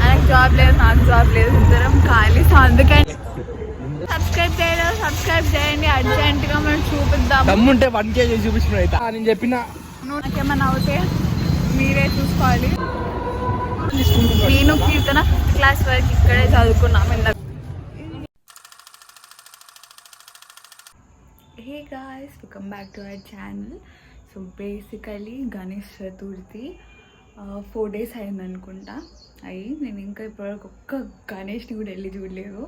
ఆయనకు జాబ్ లేదు, నాకు జాబ్ లేదు, ఇద్దరం ఖాళీ. సో అందుకని సబ్స్క్రైబ్ చేయండి అర్జెంట్ గా. మనం చూపిద్దాం. దమ్ముంటే 1K చూపించిన అయితే నేను చెప్పిన. నాకేమన్నా అవుతే మీరే చూసుకోవాలి. నేను కీర్తన 5th క్లాస్ వరకు ఇక్కడే చదువుకున్నాం. Hey guys, welcome back to our channel. So basically Ganesh Chaturthi 4 days అయింది అనుకుంటా. నేను ఇంకా ఇప్పటివరకు ఒక్క గణేష్ని కూడా వెళ్ళి చూడలేదు.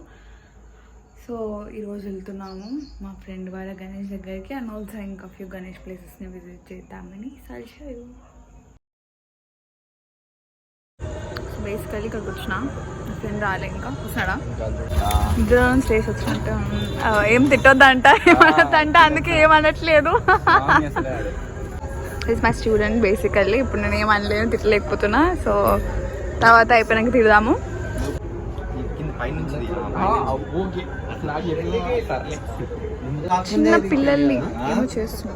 సో ఈరోజు వెళ్తున్నాము మా ఫ్రెండ్ వాళ్ళ గణేష్ దగ్గరికి. అండ్ ఆల్సో ఇంకా ఫ్యూ గణేష్ ప్లేసెస్ని విజిట్ చేద్దామని. సల్షారు బేసికలీ ఇక్కడికి వచ్చిన. మా ఫ్రెండ్ రాలే, ఇంకా వస్తాడా? ఇద్దరం స్టేజ్ వచ్చినట్టు. ఏం తిట్టొద్దంట, ఏమనొద్దంట, అందుకే ఏమనట్లేదు. Is my student basically. ఇప్పుడు నేను ఏమనలేను, తిట్టలేకపోతున్నా. సో తర్వాత అయిపోయినాక తిడదాము. చిన్న పిల్లల్ని ఏమో చేస్తున్నా.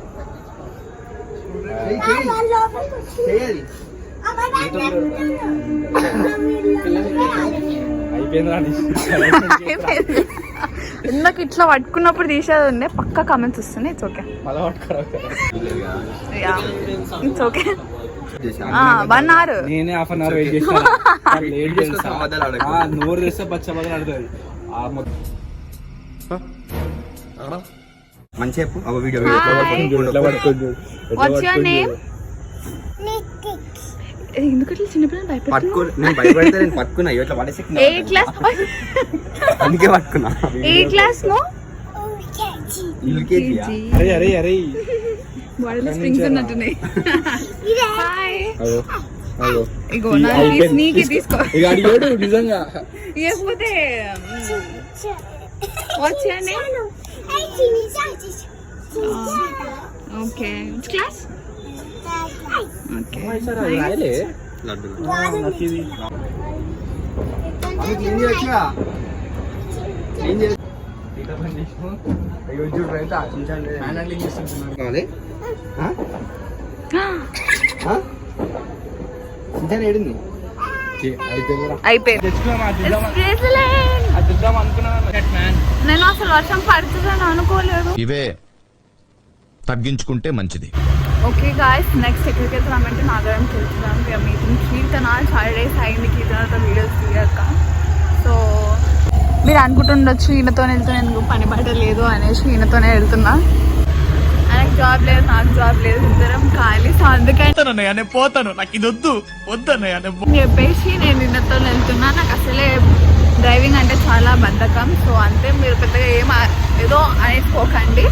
ఇందాక ఇట్లా పట్టుకున్నప్పుడు తీసేది ఉండే. పక్కా కామెంట్స్ వస్తున్నాయి. It's okay, it's okay. 1 hour నేనే హాఫ్ అన్ అవర్ వెయిట్ చేస్తా. లేట్ చేస్తా, నోరు చేస్తే పచ్చ బదులు ఆడుతుంది. మంచి వీడియో. What's your name? ఎందుకు చిన్నపిల్లలు పట్టుకున్నా ఏ క్లాస్? అందుకే పట్టుకున్నా. ఏ క్లాస్ లో? అరే అరే బాడీలో స్ప్రింగ్స్ ఉన్నట్టున్నాయి. ఇగో నా నీకి తీసుకో. నిజంగా లేకపోతే what's your name? Okay, which class? Okay. అయిపోయింది. నేను అసలు వర్షం పడుతుందని అనుకోలేదు. ఇవే తగ్గించుకుంటే మంచిది. ఓకే గాయ్స్, నెక్స్ట్ ఎక్కడికి వెళ్తున్నామంటే నాగారంకి వెళ్తున్నాం. మీటింగ్ కీర్తన చాలా డేస్ అయింది కీర్తనతో వీడియోస్ తీయక. సో మీరు అనుకుంటుండొచ్చు ఈయనతోనే వెళ్తున్నా, ఎందుకు పని బయట లేదు అనేసి ఈయనతోనే వెళ్తున్నా. ఆయనకు జాబ్ లేదు, నాకు జాబ్ లేదు, ఇద్దరం ఖాళీ. సో అందుకని పోతాను, నాకు ఇది వద్దు వద్దన్నయ్య చెప్పేసి నేను ఈయనతో వెళ్తున్నా. నాకు అసలే డ్రైవింగ్ అంటే చాలా బద్ధకం. సో అంతే, మీరు పెద్దగా ఏదో అనేసుకోకండి.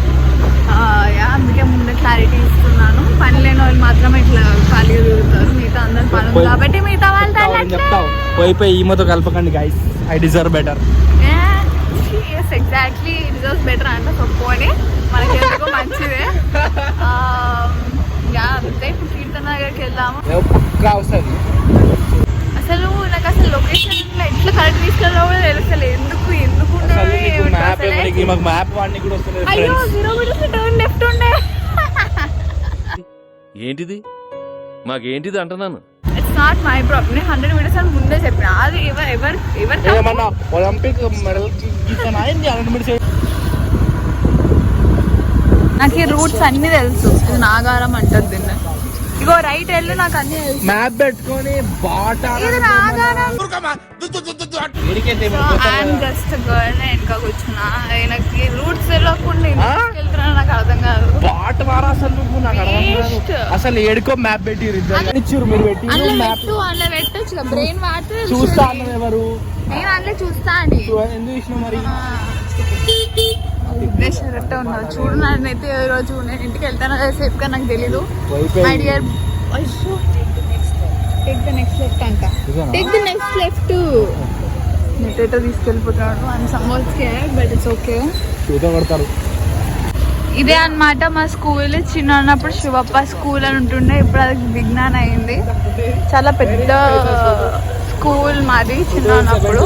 అందుకే ముందే క్లారిటీ ఇస్తున్నాను. పని లేని వాళ్ళు మాత్రమే ఇట్లా ఖాళీగా తిరుగుతారు, మిగతా అందరు పనులు కాబట్టి మిగతా వాళ్ళు పోయిపోయి ఈమెతో కలపకండి guys. I deserve better. Exactly, deserves better అంటే సొప్పుకొని మనకి ఎందుకో మంచిదే. అంతే. ఇప్పుడు కీర్తన దగ్గరికి వెళ్దాము. పక్కా వస్తుంది. అసలు నాకు అసలు లొకేషన్ ఎట్లా కరెక్ట్ తీసుకెళ్ళాలో కూడా తెలుస్తలేదు. ఎందుకు అయ్యో 0 meters టర్న్ లెఫ్ట్ ఉండే. ఏంటిది మాకేంటిది అంటున్నాను. It's not my problem. నేను 100 meters అని ముందే చెప్పిన. అది ఎవరు ఒలింపిక్ మెడల్ నాకు ఈ రూట్స్ అన్ని తెలుసు. ఇది నాగారం అంటారు దీన్ని. ఇగో రైట్ వెళ్ళు, నాకు అన్ని తెలుసు. మ్యాప్ పెట్టుకొని ఇది నాగారం. I'm just girl. నేను ఇంకా కూర్చున్నా. నాకు రూట్స్ తెలియకుండా వెళ్తున్నా, నాకు అర్థం కాదు. అసలు ఏడుకో మ్యాప్ పెట్టి మీరు పెట్టి అందులో పెట్టచ్చు. బ్రెయిన్ వాడితే చూస్తా ఎవరు? నేను అందులో చూస్తా అని ఎందుకు ఇచ్చిన మరి? విఘ్నేశ్వరట్టే ఉన్నావు చూడు. నేనైతే ఈ రోజు నేను ఇంటికి వెళ్తాను సేఫ్గా, నాకు తెలీదు. My dear, take the next left అంట. Take the next left. నెట్ తీసుకెళ్ళిపోతున్నాడు. I'm somewhat scared but it's okay. ఇదే అన్నమాట మా స్కూల్. చిన్న ఉన్నప్పుడు శివప్ప స్కూల్ అని ఉంటుండే, ఇప్పుడు అది విజ్ఞాన్ అయింది. చాలా పెద్ద స్కూల్ మాది చిన్న ఉన్నప్పుడు.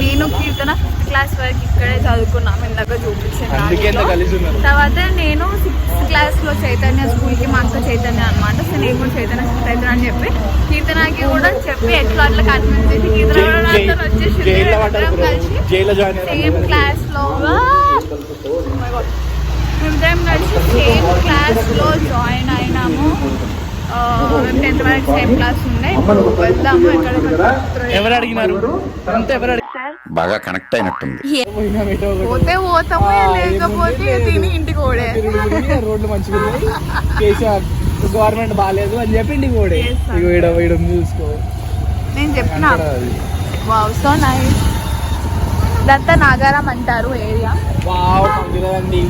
నేను కీర్తన 5th క్లాస్ వరకు ఇక్కడే చదువుకున్నాము, ఇందాక అందుకే ఎంత కలిసి చూపించాను. ఉన్నారు. తర్వాత నేను 6th క్లాస్లో చైతన్య స్కూల్కి, మా అక్క చైతన్య అనమాట. సో నేను కూడా చైతన్య అని చెప్పి కీర్తనకి కూడా చెప్పి ఎట్లా అట్లా కన్విన్స్ చేసి కీర్తన కూడా నాతో వచ్చేసింది. మేమిద్దరం కలిసి సేమ్ క్లాస్లో సేమ్ క్లాస్లో జాయిన్ అయినాము. మేము 10th వరకు సేమ్ క్లాస్ ఉండే. వెళ్దాము ఎవరు అడిగినారు అంతే, ఎవరు బాగా కనెక్ట్ అయినట్టుంది. పోతే పోతాము, లేకపోతే తిని ఇంటికి పోడే. రోడ్లు మంచిగా ఉన్నాయి, కేసీఆర్ గవర్నమెంట్ బాగాలేదు అని చెప్పి ఇంటికి పోడే. ఇక వీడు చూసుకో, నేను చెప్పిన వావ్ సో నైస్. ఇదంతా నాగారం అంటారు ఏరియా. వావ్ పంపిలేదండి.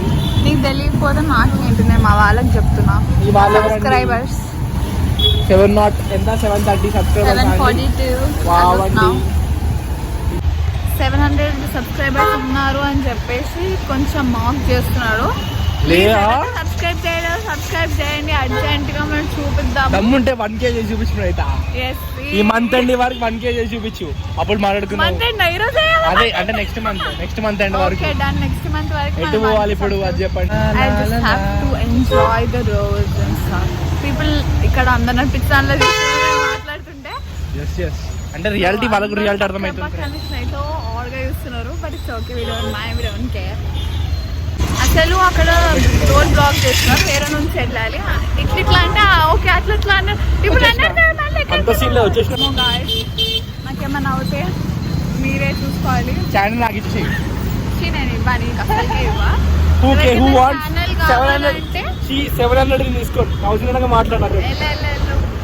నీకు తెలియకపోతే నాకు ఏంటి, నేను మా వాళ్ళకి చెప్తున్నా. ఈ వాళ్ళు సబ్స్క్రైబర్స్ 730 సబ్స్క్రైబర్స్. 700 సబ్స్క్రైబర్స్ ఉన్నారు అని చెప్పేసి కొంచెం మాక్ చేస్తున్నాడు. సబ్స్క్రైబ్ చేయండి అర్జెంట్ గా, మనం చూపిద్దాం. దమ్ముంటే 1K చేసి చూపించు అయితే. ఈ మంత్ ఎండ్ వరకు 1K చేసి చూపించు, అప్పుడు మాట్లాడుకున్నాం. అదే అంటే నెక్స్ట్ మంత్ ఎండ్ వరకు. నెక్స్ట్ మంత్ వరకు ఎటు పోవాలి ఇప్పుడు అది చెప్పండి. I just have to enjoy the roads and stuff. People ఇక్కడ అందరు పిచ్చాన్లో మాట్లాడుతుంటే అంటే రియాలిటీ వాళ్ళకు రియాలిటీ అర్థమవుతుంది. ఆల్గా చూస్తున్నారు, but it's okay, we don't care. అసలు అక్కడ రోడ్ బ్లాక్ చేస్తున్నారు, వేరే నుంచి వెళ్ళాలి. ఇట్లా అంటే ఓకే, అట్లా అంటే ఇప్పుడు నాకేమన్నా అవుతే మీరే చూసుకోవాలి. ఛానల్ నాకు ఇచ్చి నేను ఇవ్వా, నీకు అసలుకే ఇవ్వా. 700 తీసుకోండి, 1000 మాట్లాడారు.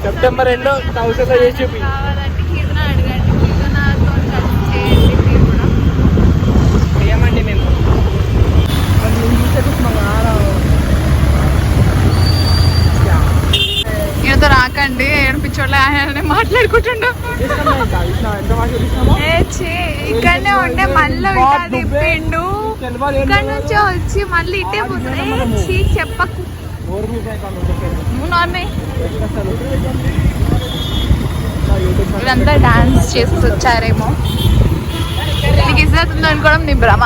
సెప్టెంబర్ 2 1000 చేసి చూపి. కావాలంటే కీర్తన అడగండి, కీర్తనతో కలిసి చేయండి మీరు కూడా. ఏమండి నేను ఈయనతో రాకండి, ఏడిపించోళ్ళ ఆయన మాట్లాడుకుంటుండో. ఇక్కడనే ఉండే మళ్ళీ తిప్పిండు, ఇక్కడ నుంచి వచ్చి మళ్ళీ ఇట్టే పోతుంది. చెప్పకు నువ్వు నార్మే. వీళ్ళంతా డాన్స్ చేసి వచ్చారేమో, నీకు ఇజ్జత్ ఉంది అనుకోవడం నీ భ్రమ.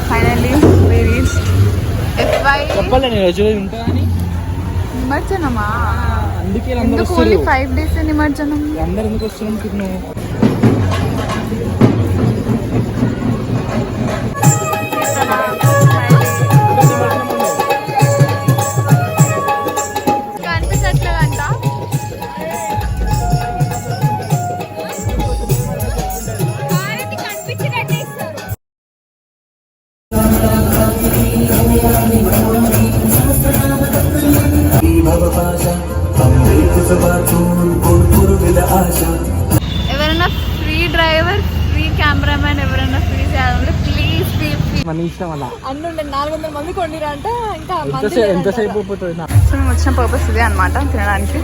Finally we reached FY నిమజ్జనమా? ఎందుకు ఓన్లీ 5 days నిమజ్జనం? అందరు ఎందుకు వస్తున్నాం? కనిపించట్లేదంట. ఎవరైనా ఫ్రీ డ్రైవర్, ఫ్రీ కెమెరామెన్, ఎవరైనా ఫ్రీ చేయాలంటే ప్లీజ్ మన ఇష్టం అలా. అన్నీ 400 మంది కొండిరా అంటే ఇంకా ఎంతసేపు అయిపోతుంది. సో మేము వచ్చిన పర్పస్ ఇదే అనమాట, తినడానికి.